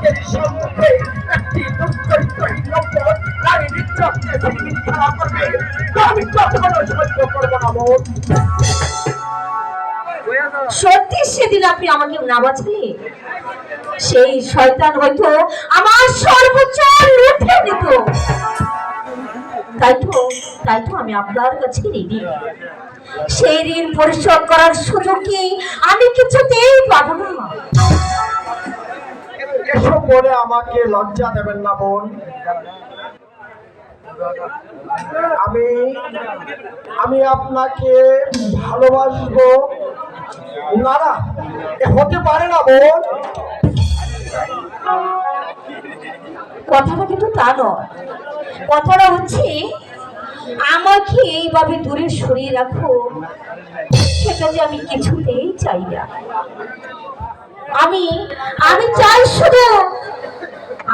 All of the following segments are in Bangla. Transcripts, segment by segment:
লোকের সম্মুখে একটি দুশ্চরিত্রহীন নম্বর নারী নির্যাতনে খেলা করবে, আমি কখনো সহ্য করবো না বোন। সত্যি সেদিন আপনি আমাকে না বাঁচালে সেই শয়তান হয়তো আমার সর্বোচ্চ লুটে নিত। তাই তো আমি আপনার কাছে ঋণী। সেই ঋণ পরিশোধ করার সুযোগ কি আমি কিছুতেই পাবো না। এসব বলে আমাকে লজ্জা দেবেন না বোন। আমি আপনাকে ভালোবাসবো না, না হতে পারে না বোন। কথাটা কিন্তু তা নয়। কথাটা হচ্ছে আমাকে এইভাবে দূরে সরিয়ে রাখো, সেটা যে আমি কিছুতেই চাই না। আমি চাই শুধু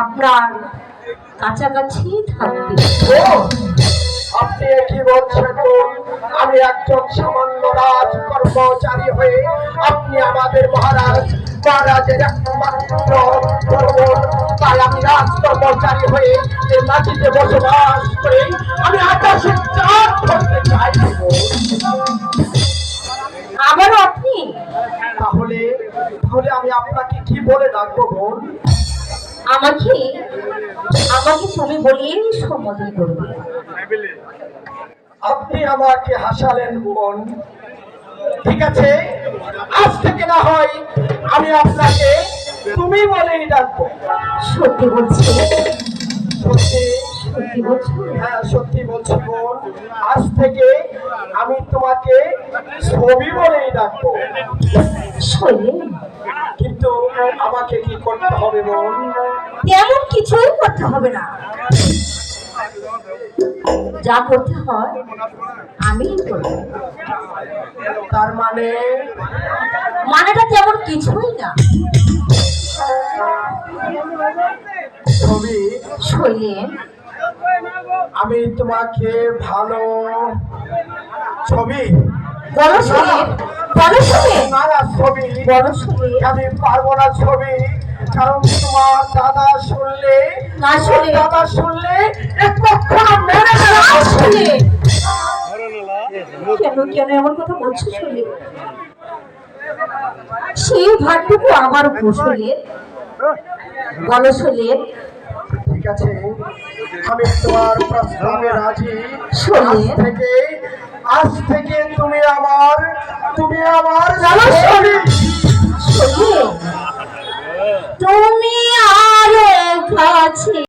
আপনার কাছাকাছি থাকতে। আপনি কি বলছেন? আমি একজন সামান্য রাজ কর্মচারী হয়ে আপনি আমাদের মহারাজের একমাত্র কর্মচারী, তাই আমি রাজ কর্মচারী হয়ে এই মাটিতে বসবাস করে আমি আকাশের চাঁদ ধরতে চাই। আবারও আপনি? তাহলে আমি আপনাকে কি বলে ডাকবো বোন? আমাকে তুমি বলেই সম্বোধন করবে। আপনি আমাকে হাসালেন বোন, ঠিক আছে, আজ থেকে না হয় আমি আপনাকে তুমি বলেই ডাকবো। সত্যি বলছি? সত্যি বলছি? হ্যাঁ সত্যি বলছি বোন, আজ থেকে আমি তোমাকে ছবি বলেই ডাকবো। কিন্তু আমাকে কি করতে হবে বোন? তেমন কিছুই করতে হবে না, যা করতে হয় আমি করব। তার মানেটা তেমন কিছুই না। ছবি, আমি তোমাকে ভালো ছবি বড় ছবি, বড় ছবি, না না ছবি, বড় ছবি আমি পারবো না ছবি, কারণ তোমার দাদা শুনলে এক পক্ষ মেরে শুনে। কেন এমন কথা বলছো? শুনে সেই ভাগটুকু আমার কৌশলের, বড় শোলের। ঠিক আছে, আমি তোমার প্রস্তাবে রাজি। আজ থেকে তুমি আমার তুমি আর কাছে